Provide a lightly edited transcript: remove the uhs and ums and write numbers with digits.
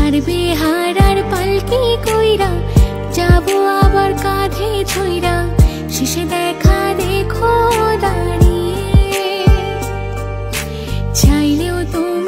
ছাড়বে হারার পালকি কইরা, যাবো আবার কাঁধে ছইরা, শেষে দেখা দেখো দাঁড়িয়ে। চাইলেও তুমি